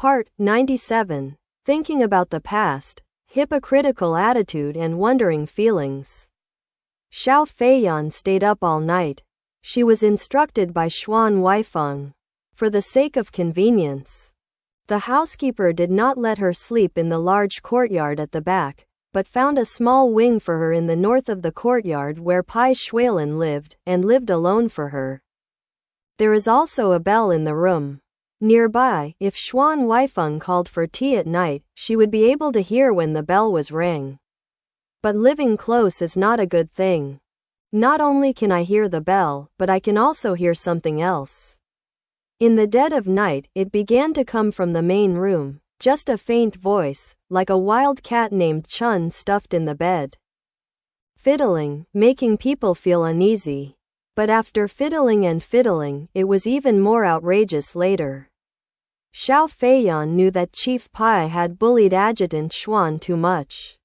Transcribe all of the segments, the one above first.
Part 97. Thinking about the past, hypocritical attitude and wondering feelings. Xuan Huaifeng stayed up all night. She was instructed by Xuan Huaifeng. For the sake of convenience, the housekeeper did not let her sleep in the large courtyard at the back, but found a small wing for her in the north of the courtyard where Bai Xuelan lived, and lived alone for her. There is also a bell in the room nearby. If Xuan Huaifeng called for tea at night, she would be able to hear when the bell was rang. But living close is not a good thing. Not only can I hear the bell, but I can also hear something else. In the dead of night, it began to come from the main room, just a faint voice, like a wild cat named Chun stuffed in the bed. Fiddling, making people feel uneasy. But after fiddling and fiddling, it was even more outrageous later. Xuan Huaifeng knew that Chief Pai had bullied Adjutant Xuan too much.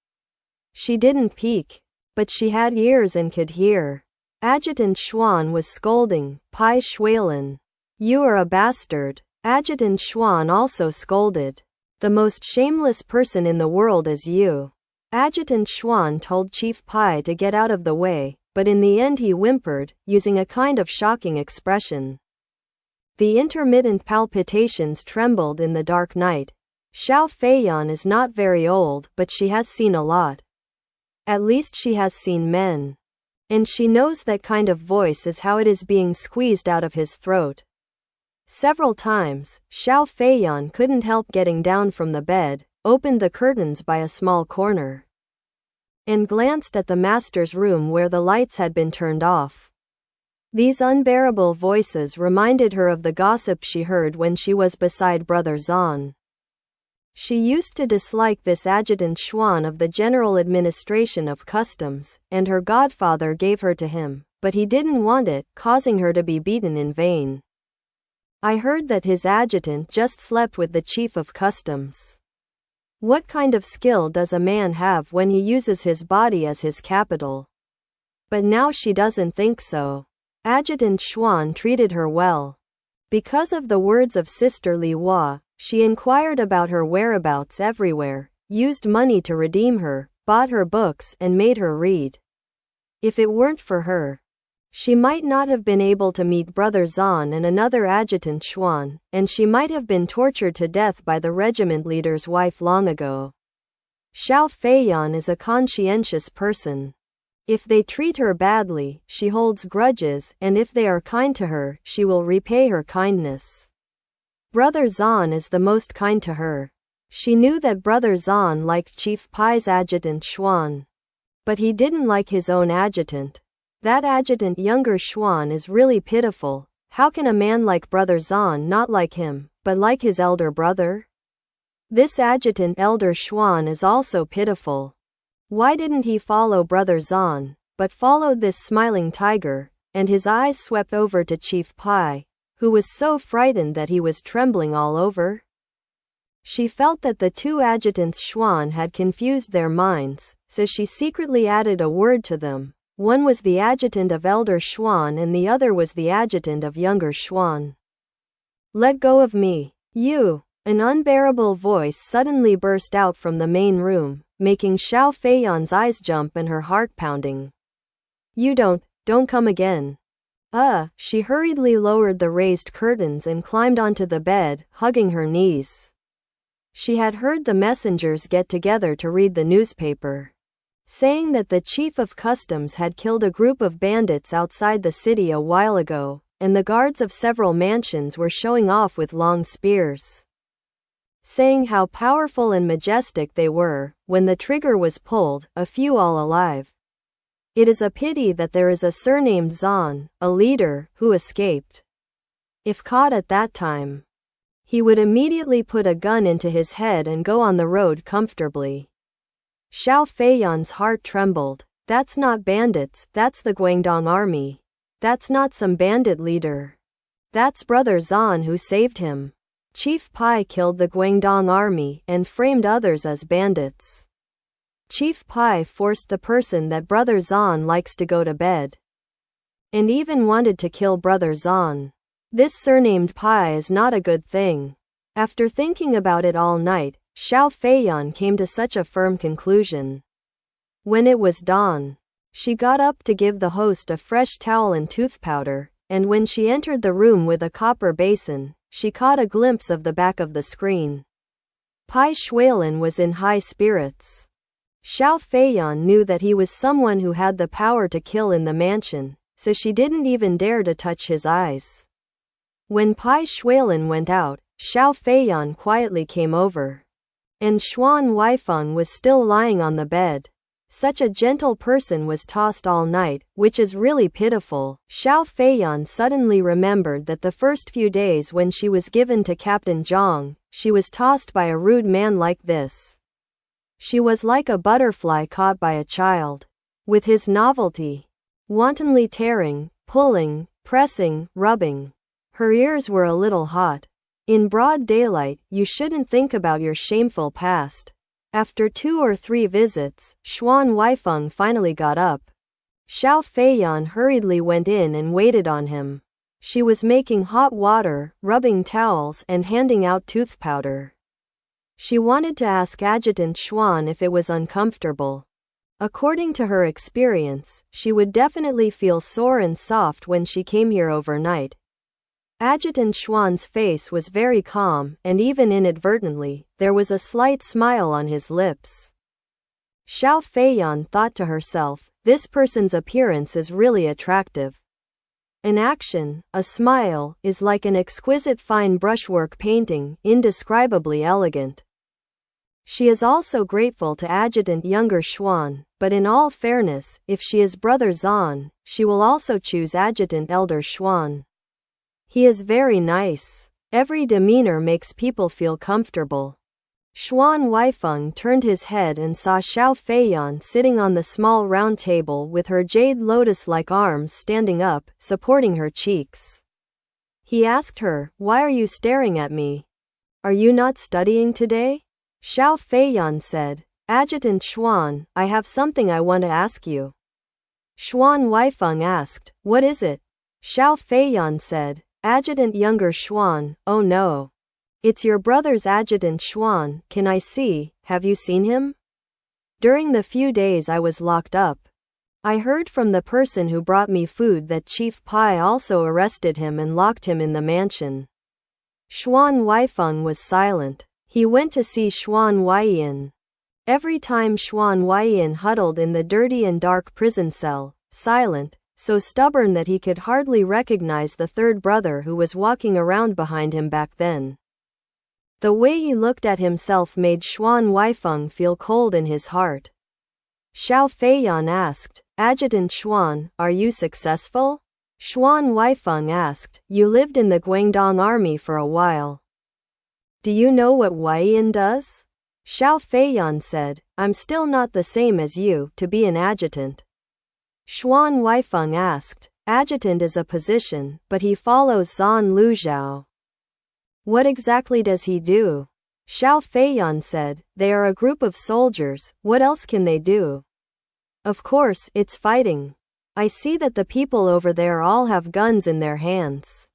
She didn't peek, but she had ears and could hear. Adjutant Xuan was scolding Bai Xuelan. "You are a bastard." Adjutant Xuan also scolded. "The most shameless person in the world is you." Adjutant Xuan told Chief Pai to get out of the way, but in the end he whimpered, using a kind of shocking expression. The intermittent palpitations trembled in the dark night. Xuan Huaifeng is not very old, but she has seen a lot. At least she has seen men. And she knows that kind of voice is how it is being squeezed out of his throat. Several times, Xuan Huaifeng couldn't help getting down from the bed, opened the curtains by a small corner, and glanced at the master's room where the lights had been turned off. These unbearable voices reminded her of the gossip she heard when she was beside Brother Xuan. She used to dislike this Adjutant Xuan of the General Administration of Customs, and her godfather gave her to him, but he didn't want it, causing her to be beaten in vain. "I heard that his adjutant just slept with the Chief of Customs. What kind of skill does a man have when he uses his body as his capital?" But now she doesn't think so. Adjutant Xuan treated her well. Because of the words of Sister Li Hua, she inquired about her whereabouts everywhere, used money to redeem her, bought her books and made her read. If it weren't for her, she might not have been able to meet Brother Xuan and another Adjutant Xuan, and she might have been tortured to death by the regiment leader's wife long ago. Xuan Huaifeng is a conscientious person. If they treat her badly, she holds grudges, and if they are kind to her, she will repay her kindness. Brother Xuan is the most kind to her. She knew that Brother Xuan liked Chief Pai's Adjutant Xuan. But he didn't like his own adjutant. That adjutant younger Xuan is really pitiful. How can a man like Brother Xuan not like him, but like his elder brother? This adjutant elder Xuan is also pitiful. Why didn't he follow Brother Xuan, but followed this smiling tiger? And his eyes swept over to Chief Pai, who was so frightened that he was trembling all over. She felt that the two adjutants Xuan had confused their minds, so she secretly added a word to them. One was the adjutant of elder Xuan and the other was the adjutant of younger Xuan. "Let go of me, you!" An unbearable voice suddenly burst out from the main room, making Xuan Huaifeng's eyes jump and her heart pounding. "You don't come again." She hurriedly lowered the raised curtains and climbed onto the bed, hugging her knees. She had heard the messengers get together to read the newspaper, saying that the Chief of Customs had killed a group of bandits outside the city a while ago, and the guards of several mansions were showing off with long spears, saying how powerful and majestic they were. When the trigger was pulled, a few all alive. It is a pity that there is a surnamed Xuan, a leader, who escaped. If caught at that time, he would immediately put a gun into his head and go on the road comfortably. Xuan Huaifeng's heart trembled. That's not bandits, that's the Guangdong army. That's not some bandit leader. That's Brother Xuan who saved him. Chief Pai killed the Guangdong army and framed others as bandits. Chief Pai forced the person that Brother Xuan likes to go to bed, and even wanted to kill Brother Xuan. This surnamed Pai is not a good thing. After thinking about it all night, Xiao Feiyan came to such a firm conclusion. When it was dawn, she got up to give the host a fresh towel and tooth powder, and when she entered the room with a copper basin, she caught a glimpse of the back of the screen. Bai Xuelan was in high spirits. Xiao Feiyan knew that he was someone who had the power to kill in the mansion, so she didn't even dare to touch his eyes. When Bai Xuelan went out, Xiao Feiyan quietly came over. And Xuan Huaifeng was still lying on the bed. Such a gentle person was tossed all night, which is really pitiful. Xiao Feiyan suddenly remembered that the first few days when she was given to Captain Zhang, she was tossed by a rude man like this. She was like a butterfly caught by a child. With his novelty, wantonly tearing, pulling, pressing, rubbing. Her ears were a little hot. In broad daylight, you shouldn't think about your shameful past. After 2 or 3 visits, Xuan Huaifeng finally got up. Xiao Feiyan hurriedly went in and waited on him. She was making hot water, rubbing towels, and handing out tooth powder. She wanted to ask Adjutant Xuan if it was uncomfortable. According to her experience, she would definitely feel sore and soft when she came here overnight. Adjutant Xuan's face was very calm, and even inadvertently, there was a slight smile on his lips. Xiao Feiyan thought to herself, this person's appearance is really attractive. An action, a smile, is like an exquisite fine brushwork painting, indescribably elegant. She is also grateful to Adjutant Younger Xuan, but in all fairness, if she is Brother Zan, she will also choose Adjutant Elder Xuan. He is very nice. Every demeanor makes people feel comfortable. Xuan Huaifeng turned his head and saw Xiao Feiyan sitting on the small round table with her jade lotus-like arms standing up, supporting her cheeks. He asked her, "Why are you staring at me? Are you not studying today?" Xiao Feiyan said, "Adjutant Xuan, I have something I want to ask you." Xuan Huaifeng asked, "What is it?" Xiao Feiyan said, "Adjutant Younger Xuan, oh no. It's your brother's Adjutant Xuan, can I see, have you seen him? During the few days I was locked up, I heard from the person who brought me food that Chief Pai also arrested him and locked him in the mansion." Xuan Huaifeng was silent. He went to see Xuan Huaiyan. Every time Xuan Huaiyan huddled in the dirty and dark prison cell, silent, so stubborn that he could hardly recognize the third brother who was walking around behind him back then. The way he looked at himself made Xuan Huaifeng feel cold in his heart. Xiao Feiyan asked, "Adjutant Xuan, are you successful?" Xuan Huaifeng asked, "You lived in the Guangdong army for a while. Do you know what Huaiyan does?" Xiao Feiyan said, "I'm still not the same as you, to be an adjutant." Xuan Huaifeng asked, "Adjutant is a position, but he follows Zan Luzhao. What exactly does he do?" Xiao Feiyan said, "They are a group of soldiers, what else can they do? Of course, it's fighting. I see that the people over there all have guns in their hands."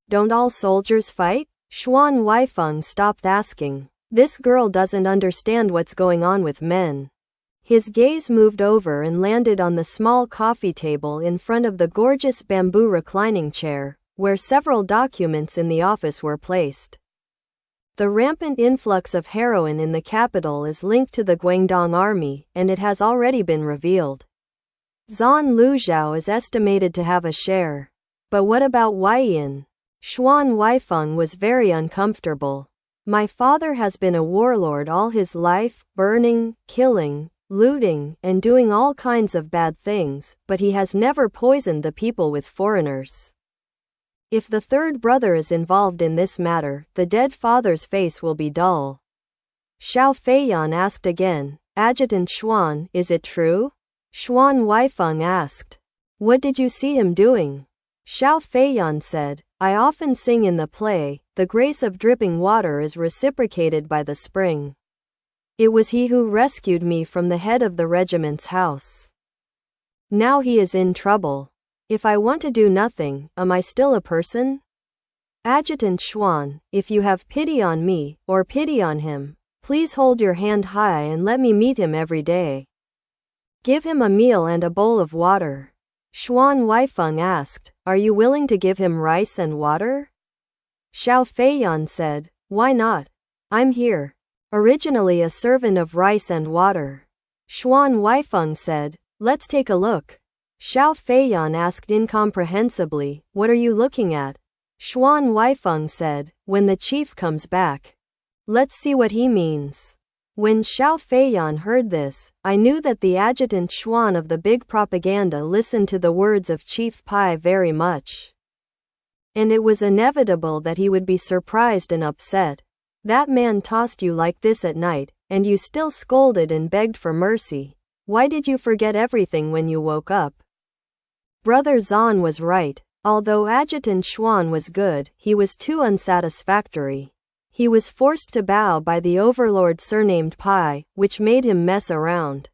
"Don't all soldiers fight?" Xuan Huaifeng stopped asking. This girl doesn't understand what's going on with men. His gaze moved over and landed on the small coffee table in front of the gorgeous bamboo reclining chair, where several documents in the office were placed. The rampant influx of heroin in the capital is linked to the Guangdong army, and it has already been revealed. Zan Luzhao is estimated to have a share. But what about Huaiyan? Xuan Huaifeng was very uncomfortable. "My father has been a warlord all his life, burning, killing, looting, and doing all kinds of bad things, but he has never poisoned the people with foreigners. If the third brother is involved in this matter, the dead father's face will be dull." Xiao Feiyan asked again, "Adjutant Xuan, is it true?" Xuan Huaifeng asked, "What did you see him doing?" Xiao Feiyan said, "I often sing in the play, the grace of dripping water is reciprocated by the spring. It was he who rescued me from the head of the regiment's house. Now he is in trouble. If I want to do nothing, am I still a person?" Adjutant Xuan, if you have pity on me, or pity on him, please hold your hand high and let me meet him every day. Give him a meal and a bowl of water. Xuan Huaifeng asked, are you willing to give him rice and water? Xiao Feiyan said, why not? I'm here. Originally a servant of rice and water. Xuan Huaifeng said, let's take a look. Xiao Feiyan asked incomprehensibly, what are you looking at? Xuan Huaifeng said, when the chief comes back. Let's see what he means. When Xiao Feiyan heard this, I knew that the adjutant Xuan of the big propaganda listened to the words of Chief Pai very much. And it was inevitable that he would be surprised and upset. That man tossed you like this at night, and you still scolded and begged for mercy. Why did you forget everything when you woke up? Brother Zhan was right. Although Adjutant Xuan was good, he was too unsatisfactory. He was forced to bow by the overlord surnamed Pai, which made him mess around.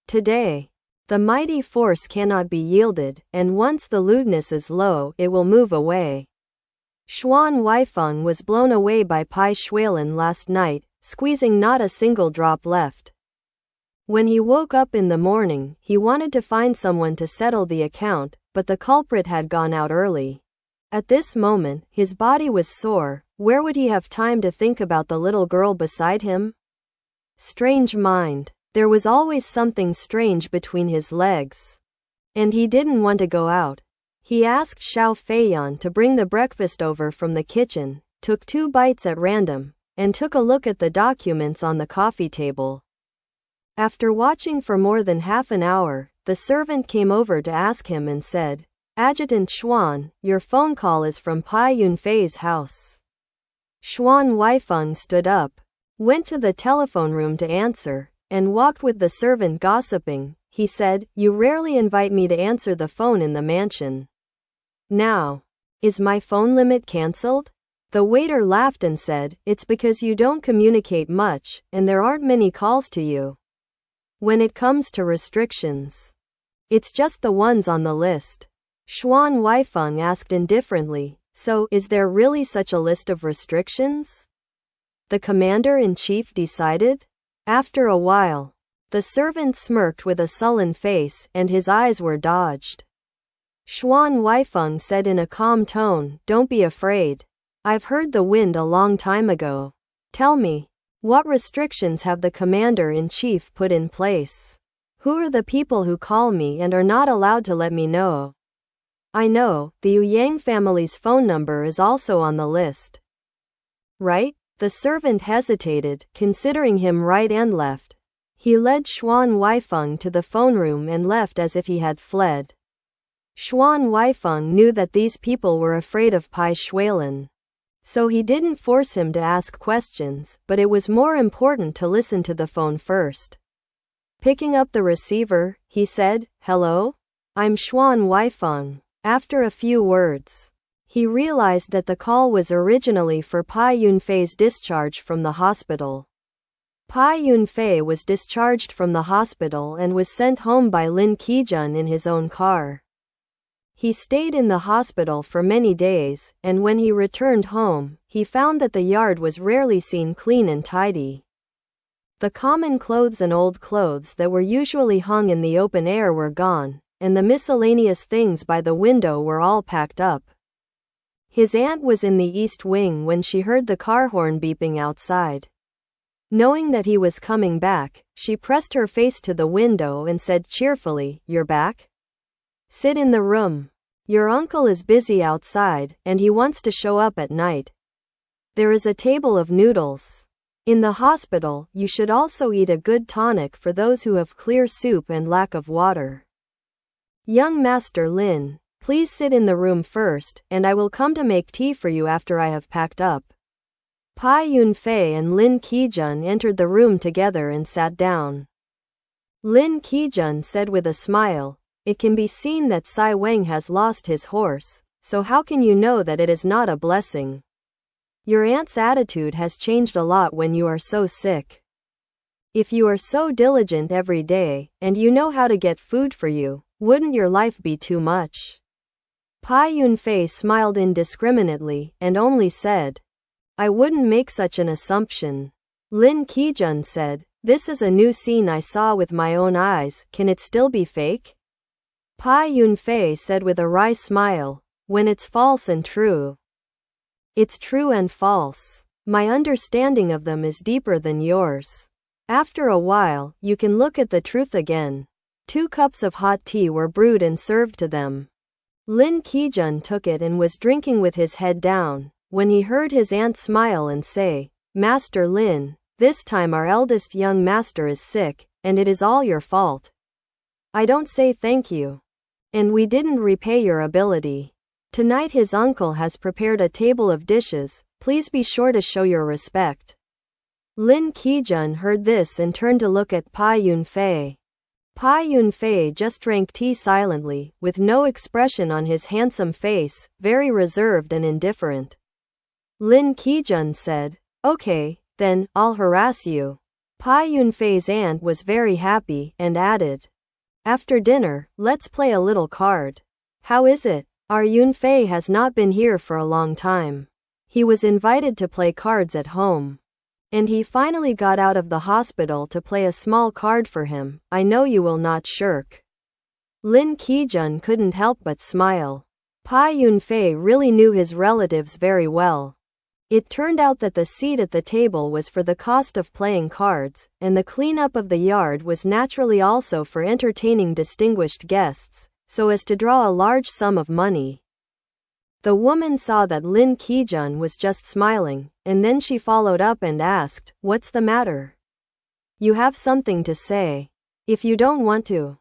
Today, the mighty force cannot be yielded, and once the lewdness is low, it will move away. Xuan Huaifeng was blown away by Bai Xuelan last night, squeezing not a single drop left. When he woke up in the morning, he wanted to find someone to settle the account, but the culprit had gone out early. At this moment, his body was sore. Where would he have time to think about the little girl beside him? Strange mind. There was always something strange between his legs. And he didn't want to go out. He asked Xiao Feiyan to bring the breakfast over from the kitchen, took 2 bites at random, and took a look at the documents on the coffee table. After watching for more than half an hour, the servant came over to ask him and said, Adjutant Xuan, your phone call is from Bai Yunfei's house. Xuan Huaifeng stood up, went to the telephone room to answer, and walked with the servant gossiping. He said, you rarely invite me to answer the phone in the mansion. Now, is my phone limit cancelled? The waiter laughed and said, it's because you don't communicate much, and there aren't many calls to you. When it comes to restrictions, it's just the ones on the list. Xuan Huaifeng asked indifferently, so, is there really such a list of restrictions? The commander-in-chief decided? After a while, the servant smirked with a sullen face, and his eyes were dodged. Xuan Huaifeng said in a calm tone, don't be afraid. I've heard the wind a long time ago. Tell me, what restrictions have the commander-in-chief put in place? Who are the people who call me and are not allowed to let me know? I know, the Yang family's phone number is also on the list. Right? The servant hesitated, considering him right and left. He led Xuan Huaifeng to the phone room and left as if he had fled. Xuan Huaifeng knew that these people were afraid of Bai Xuelan. So he didn't force him to ask questions, but it was more important to listen to the phone first. Picking up the receiver, he said, hello? I'm Xuan Huaifeng. After a few words, he realized that the call was originally for Bai Yunfei's discharge from the hospital. Bai Yunfei was discharged from the hospital and was sent home by Lin Qijun in his own car. He stayed in the hospital for many days, and when he returned home, he found that the yard was rarely seen clean and tidy. The common clothes and old clothes that were usually hung in the open air were gone, and the miscellaneous things by the window were all packed up. His aunt was in the east wing when she heard the car horn beeping outside. Knowing that he was coming back, she pressed her face to the window and said cheerfully, you're back? Sit in the room. Your uncle is busy outside, and he wants to show up at night. There is a table of noodles. In the hospital, you should also eat a good tonic for those who have clear soup and lack of water. Young Master Lin, please sit in the room first, and I will come to make tea for you after I have packed up. Bai Yunfei and Lin Qijun entered the room together and sat down. Lin Qijun said with a smile, it can be seen that Sai Weng has lost his horse, so how can you know that it is not a blessing? Your aunt's attitude has changed a lot when you are so sick. If you are so diligent every day, and you know how to get food for you, wouldn't your life be too much? Bai Yunfei smiled indiscriminately and only said, I wouldn't make such an assumption. Lin Qijun said, this is a new scene I saw with my own eyes, can it still be fake? Bai Yunfei said with a wry smile, when it's false and true. It's true and false. My understanding of them is deeper than yours. After a while, you can look at the truth again. 2 cups of hot tea were brewed and served to them. Lin Qijun took it and was drinking with his head down, when he heard his aunt smile and say, Master Lin, this time our eldest young master is sick, and it is all your fault. I don't say thank you. And we didn't repay your ability. Tonight his uncle has prepared a table of dishes, please be sure to show your respect. Lin Qijun heard this and turned to look at Bai Yunfei. Bai Yunfei just drank tea silently, with no expression on his handsome face, very reserved and indifferent. Lin Qijun said, okay, then, I'll harass you. Bai Yunfei's aunt was very happy, and added, after dinner, let's play a little card. How is it? Our Yunfei has not been here for a long time. He was invited to play cards at home. And he finally got out of the hospital to play a small card for him. I know you will not shirk. Lin Qijun couldn't help but smile. Bai Yunfei really knew his relatives very well. It turned out that the seat at the table was for the cost of playing cards, and the cleanup of the yard was naturally also for entertaining distinguished guests, so as to draw a large sum of money. The woman saw that Lin Qijun was just smiling, and then she followed up and asked, what's the matter? You have something to say. If you don't want to,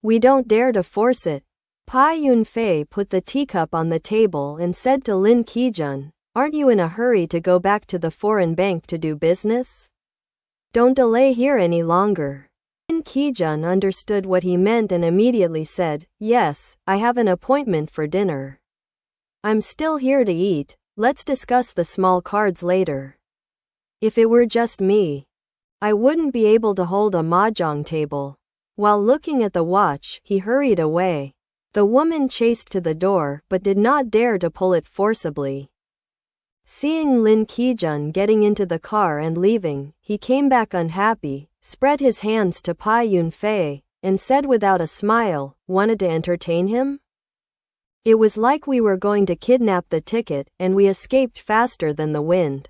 we don't dare to force it. Bai Yunfei put the teacup on the table and said to Lin Qijun, aren't you in a hurry to go back to the foreign bank to do business? Don't delay here any longer. Lin Qijun understood what he meant and immediately said, yes, I have an appointment for dinner. I'm still here to eat, let's discuss the small cards later. If it were just me, I wouldn't be able to hold a mahjong table. While looking at the watch, he hurried away. The woman chased to the door but did not dare to pull it forcibly. Seeing Lin Qijun getting into the car and leaving, he came back unhappy, spread his hands to Bai Yunfei, and said without a smile, wanted to entertain him? It was like we were going to kidnap the ticket, and we escaped faster than the wind.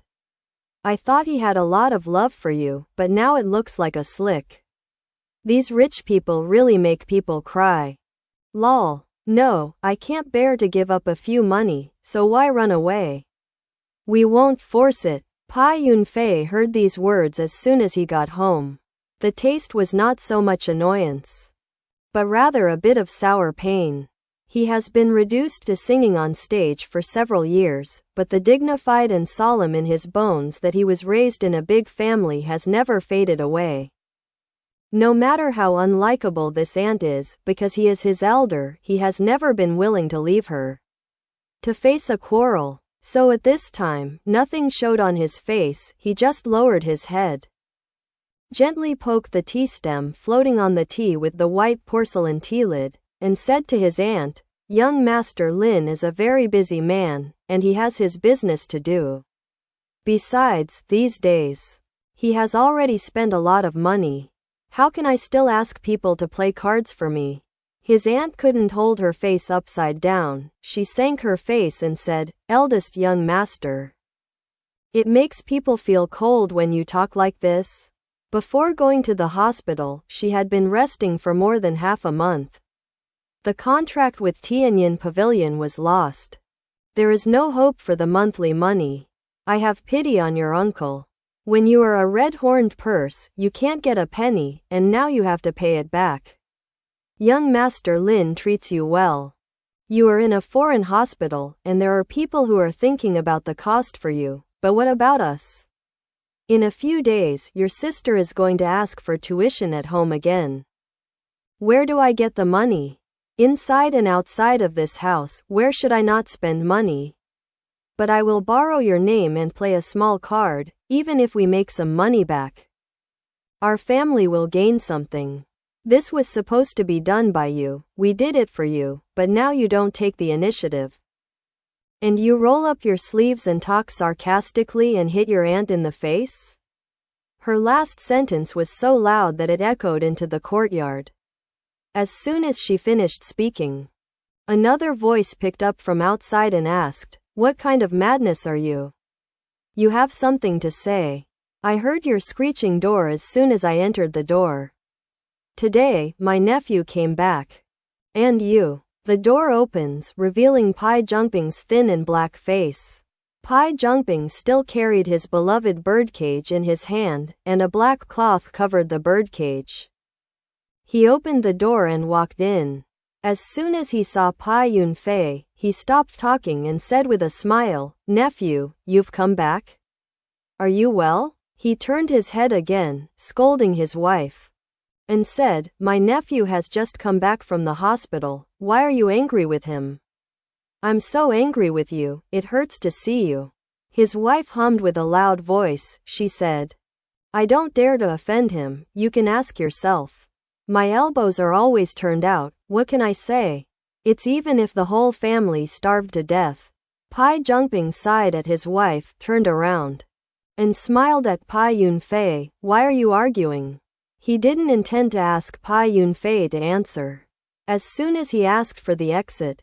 I thought he had a lot of love for you, but now it looks like a slick. These rich people really make people cry. Lol. No, I can't bear to give up a few money, so why run away? We won't force it. Bai Yunfei heard these words as soon as he got home. The taste was not so much annoyance, but rather a bit of sour pain. He has been reduced to singing on stage for several years, but the dignified and solemn in his bones that he was raised in a big family has never faded away. No matter how unlikable this aunt is, because he is his elder, he has never been willing to leave her to face a quarrel. So at this time, nothing showed on his face, he just lowered his head, gently poked the tea stem floating on the tea with the white porcelain tea lid, and said to his aunt, young Master Lin is a very busy man, and he has his business to do. Besides, these days, he has already spent a lot of money. How can I still ask people to play cards for me? His aunt couldn't hold her face upside down. She sank her face and said, eldest young master, it makes people feel cold when you talk like this. Before going to the hospital, she had been resting for more than half a month. The contract with Tianyin Pavilion was lost. There is no hope for the monthly money. I have pity on your uncle. When you are a red-horned purse, you can't get a penny, and now you have to pay it back. Young Master Lin treats you well. You are in a foreign hospital, and there are people who are thinking about the cost for you, but what about us? In a few days, your sister is going to ask for tuition at home again. Where do I get the money? Inside and outside of this house, where should I not spend money? But I will borrow your name and play a small card, even if we make some money back. Our family will gain something. This was supposed to be done by you, we did it for you, but now you don't take the initiative. And you roll up your sleeves and talk sarcastically and hit your aunt in the face? Her last sentence was so loud that it echoed into the courtyard. As soon as she finished speaking, another voice picked up from outside and asked, "What kind of madness are you? You have something to say. I heard your screeching door as soon as I entered the door. Today, my nephew came back. And you." The door opens, revealing Bai Xuelan's thin and black face. Bai Xuelan still carried his beloved birdcage in his hand, and a black cloth covered the birdcage. He opened the door and walked in. As soon as he saw Bai Xuelan, he stopped talking and said with a smile, "Nephew, you've come back? Are you well?" He turned his head again, scolding his wife, and said, "My nephew has just come back from the hospital. Why are you angry with him?" "I'm so angry with you, it hurts to see you." His wife hummed with a loud voice. She said, "I don't dare to offend him, you can ask yourself. My elbows are always turned out, what can I say? It's even if the whole family starved to death." Bai Xuelan sighed at his wife, turned around, and smiled at Bai Xuelan. "Why are you arguing?" He didn't intend to ask Bai Xuelan to answer. As soon as he asked for the exit,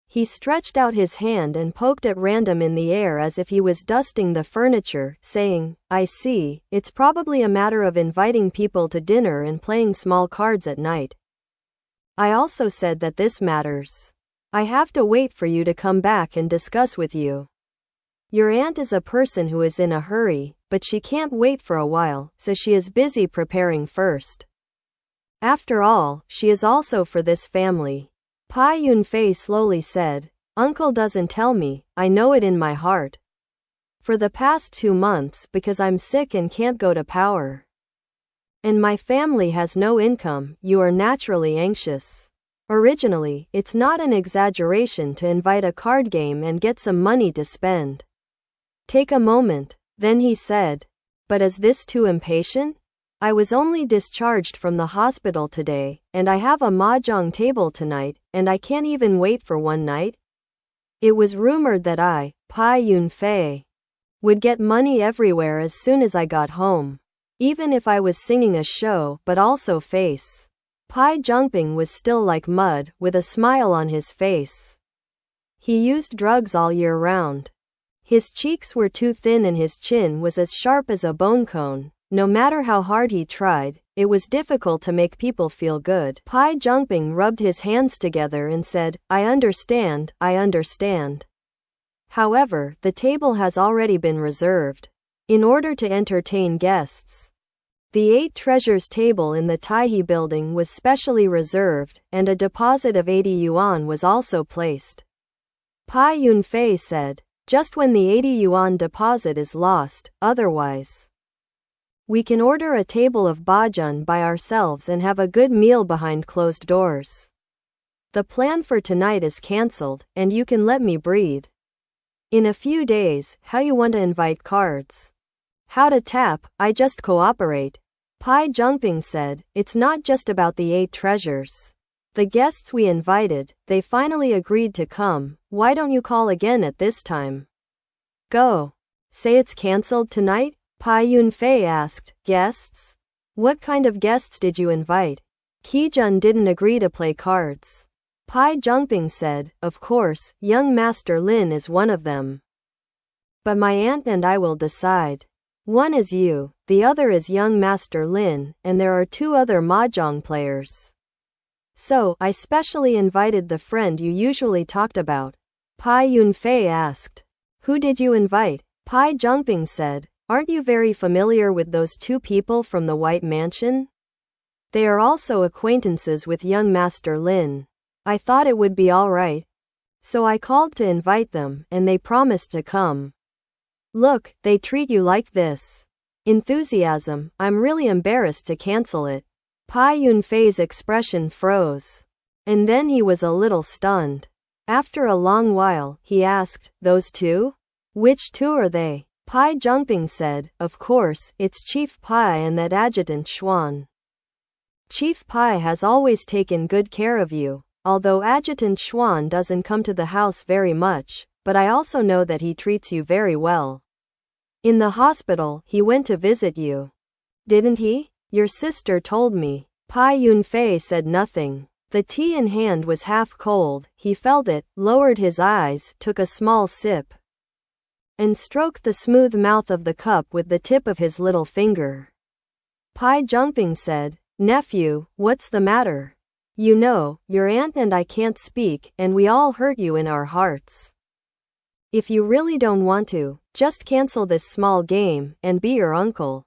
he stretched out his hand and poked at random in the air as if he was dusting the furniture, saying, "I see, it's probably a matter of inviting people to dinner and playing small cards at night. I also said that this matters. I have to wait for you to come back and discuss with you. Your aunt is a person who is in a hurry, but she can't wait for a while, so she is busy preparing first. After all, she is also for this family." Bai Xuelan slowly said, "Uncle doesn't tell me, I know it in my heart. For the past 2 months, because I'm sick and can't go to power, and my family has no income, you are naturally anxious. Originally, it's not an exaggeration to invite a card game and get some money to spend. Take a moment." Then he said, "But is this too impatient? I was only discharged from the hospital today, and I have a mahjong table tonight, and I can't even wait for one night. It was rumored that I, Bai Xuelan, would get money everywhere as soon as I got home. Even if I was singing a show, but also face." Bai Xuelan was still like mud, with a smile on his face. He used drugs all year round. His cheeks were too thin and his chin was as sharp as a bone cone. No matter how hard he tried, it was difficult to make people feel good. Bai Xuelan rubbed his hands together and said, I understand. However, the table has already been reserved in order to entertain guests. The 8 Treasures table in the Taihe building was specially reserved, and a deposit of 80 yuan was also placed. Bai Xuelan said, "Just when the 80 yuan deposit is lost, otherwise, we can order a table of bajun by ourselves and have a good meal behind closed doors. The plan for tonight is cancelled, and you can let me breathe. In a few days, how you want to invite cards? How to tap, I just cooperate." Bai Xuelan said, "It's not just about the 8 treasures. The guests we invited, they finally agreed to come. Why don't you call again at this time? Go. Say it's cancelled tonight?" Bai Xuelan asked. "Guests? What kind of guests did you invite?" Kijun didn't agree to play cards. Bai Xuelan said, "Of course, young Master Lin is one of them. But my aunt and I will decide. One is you, the other is young Master Lin, and there are 2 other mahjong players. So, I specially invited the friend you usually talked about." Bai Xuelan asked, "Who did you invite?" Bai Xuelan said, "Aren't you very familiar with those 2 people from the White Mansion? They are also acquaintances with young Master Lin. I thought it would be alright. So I called to invite them, and they promised to come. Look, they treat you like this. Enthusiasm, I'm really embarrassed to cancel it." Bai Xuelan's expression froze. And then he was a little stunned. After a long while, he asked, "Those 2? Which 2 are they?" Bai Xuelan said, "Of course, it's Chief Pai and that adjutant Xuan Chief Pai has always taken good care of you, although Adjutant Xuan doesn't come to the house very much, but I also know that he treats you very well. In the hospital, he went to visit you. Didn't he? Your sister told me. Bai Yunfei said nothing. The tea in hand was half cold, he felt it, lowered his eyes, took a small sip, and stroked the smooth mouth of the cup with the tip of his little finger. Bai Zhongping said, "Nephew, what's the matter? You know, your aunt and I can't speak, and we all hurt you in our hearts. If you really don't want to, just cancel this small game, and be your uncle."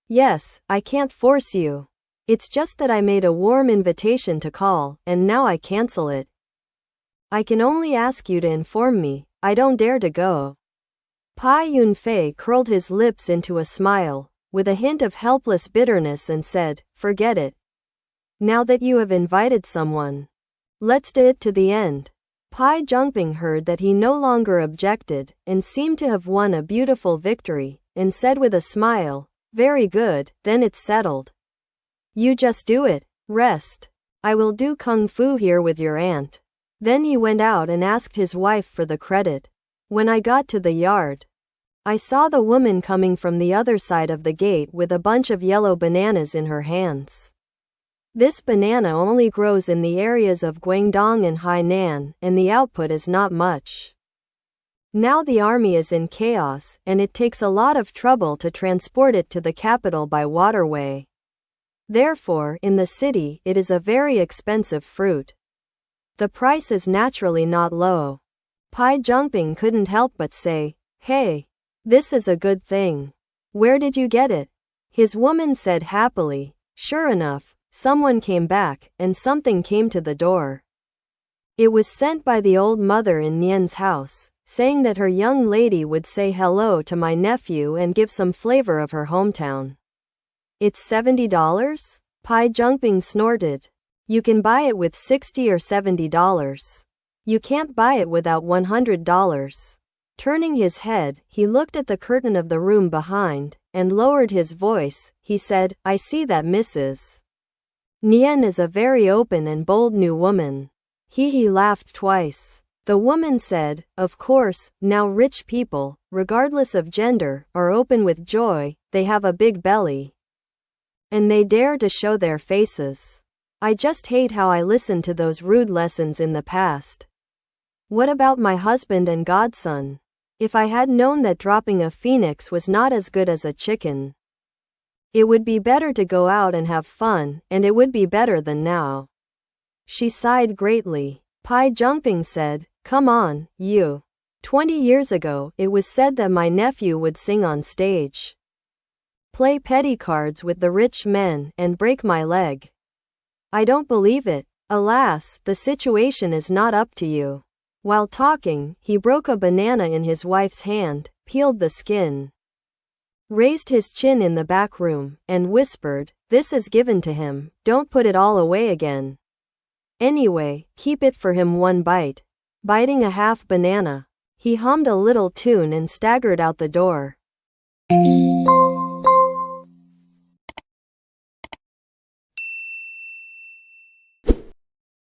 "Yes, I can't force you. It's just that I made a warm invitation to call, and now I cancel it. I can only ask you to inform me, I don't dare to go." Bai Yunfei curled his lips into a smile, with a hint of helpless bitterness and said, "Forget it. Now that you have invited someone, let's do it to the end." Bai Zhongping heard that he no longer objected, and seemed to have won a beautiful victory, and said with a smile, "Very good, then it's settled. You just do it. Rest. I will do kung fu here with your aunt." Then he went out and asked his wife for the credit. "When I got to the yard, I saw the woman coming from the other side of the gate with a bunch of yellow bananas in her hands. This banana only grows in the areas of Guangdong and Hainan, and the output is not much. Now the army is in chaos, and it takes a lot of trouble to transport it to the capital by waterway. Therefore, in the city, it is a very expensive fruit. The price is naturally not low." Bai Zhongping couldn't help but say, "Hey, this is a good thing. Where did you get it?" His woman said happily. Sure enough, someone came back, and something came to the door. It was sent by the old mother in Nian's house, saying that her young lady would say hello to my nephew and give some flavor of her hometown. "It's $70? Bai Zhongping snorted. "You can buy it with $60 or $70. You can't buy it without $100. Turning his head, he looked at the curtain of the room behind, and lowered his voice. He said, "I see that Mrs. Nian is a very open and bold new woman." He laughed twice. The woman said, "Of course, now rich people, regardless of gender, are open with joy, they have a big belly. And they dare to show their faces. I just hate how I listened to those rude lessons in the past. What about my husband and godson? If I had known that dropping a phoenix was not as good as a chicken, it would be better to go out and have fun, and it would be better than now." She sighed greatly. Bai Zhongping said, "Come on, you. 20 years ago, it was said that my nephew would sing on stage, play petty cards with the rich men, and break my leg. I don't believe it. Alas, the situation is not up to you." While talking, he broke a banana in his wife's hand, peeled the skin, raised his chin in the back room, and whispered, "This is given to him, don't put it all away again. Anyway, keep it for him one bite." Biting a half banana, he hummed a little tune and staggered out the door.